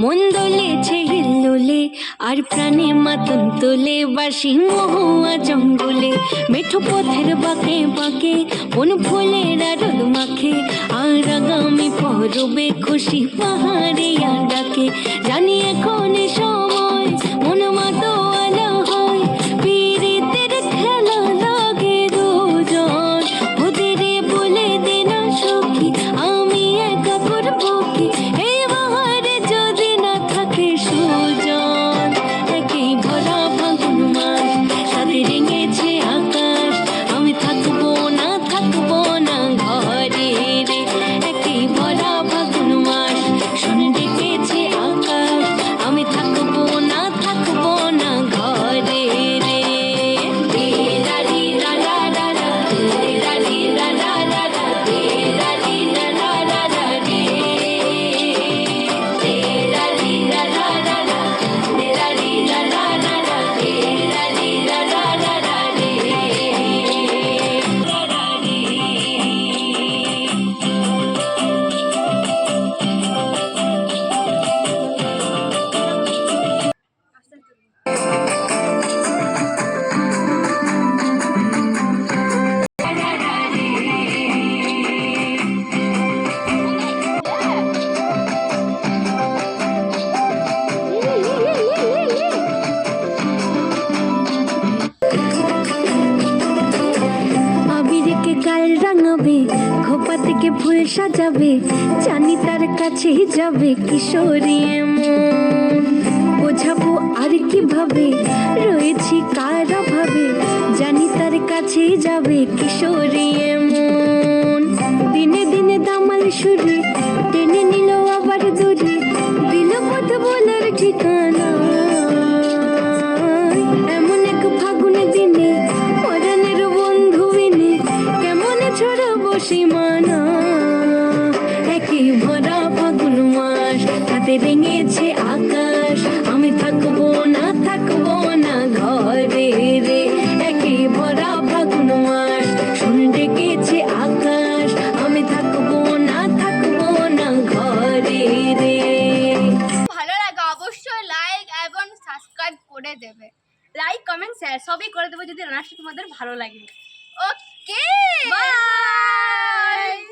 মন দোলেছে হিল্লোলে আর প্রাণে মাতন তোলে বাসি মহুয়া জঙ্গলে মেঠো পথের বাঁকে বাঁকে মন ফুলের রোদ মাখে আর আগামী পরবে খুশি পাহাড়ে ডাকে জানি এখন সময় মন মাতোয়ালা হয় পীড়িতের খেলা লাগে দুজন ওদের বলে দে না সখী আমি একা করবো কি এই বাহারে যদি না থাকে সুজন একই ভরা ফাগুন মাস সাথে রেঙেছে আকাশ আমি থাকবো না ঘরে রে একই ভরা ফাগুন মাস শুনে ডেকেছে আকাশ আমি থাকবো না ঘরে রে লালি লা লা লা লা লালি লা লা লা লা লালি লা লা লা লা রে লালি লা লা লা লা লালি লা লা লা লা লালি লা লা লা লা রে আবিরকে গাল রাঙাবে খোপা থেকে ফুল সাজাবে জানি তার কাছেই যাবে কিশোরী মন বোঝাবো আর কিভাবে রয়েছি কার অভাবে জানি তার কাছেই যাবে কিশোরী মন দিনে দিনে দামাল সুরে টেনে নিল আবার দূরে দিল পথ বলার ঠিকানা এমন এক ফাগুন দিনে পরাণের বন্ধু বিনে কেমন ছড়াবো সীমানা একই ভরা ফাগুন মাস হাতে রেঙেছে আকাশ আমি থাকবো না ঘরে রে একই ভরা ফাগুন মাস শুনে ডেকেছে আকাশ আমি থাকবো না ঘরে রে। ভালো লাগে অবশ্যই লাইক এবং সাবস্ক্রাইব করে দেবে। লাইক কমেন্ট শেয়ার সবই করে দেবে যদি রান্নাটা তোমাদের ভালো লাগে। Okay bye.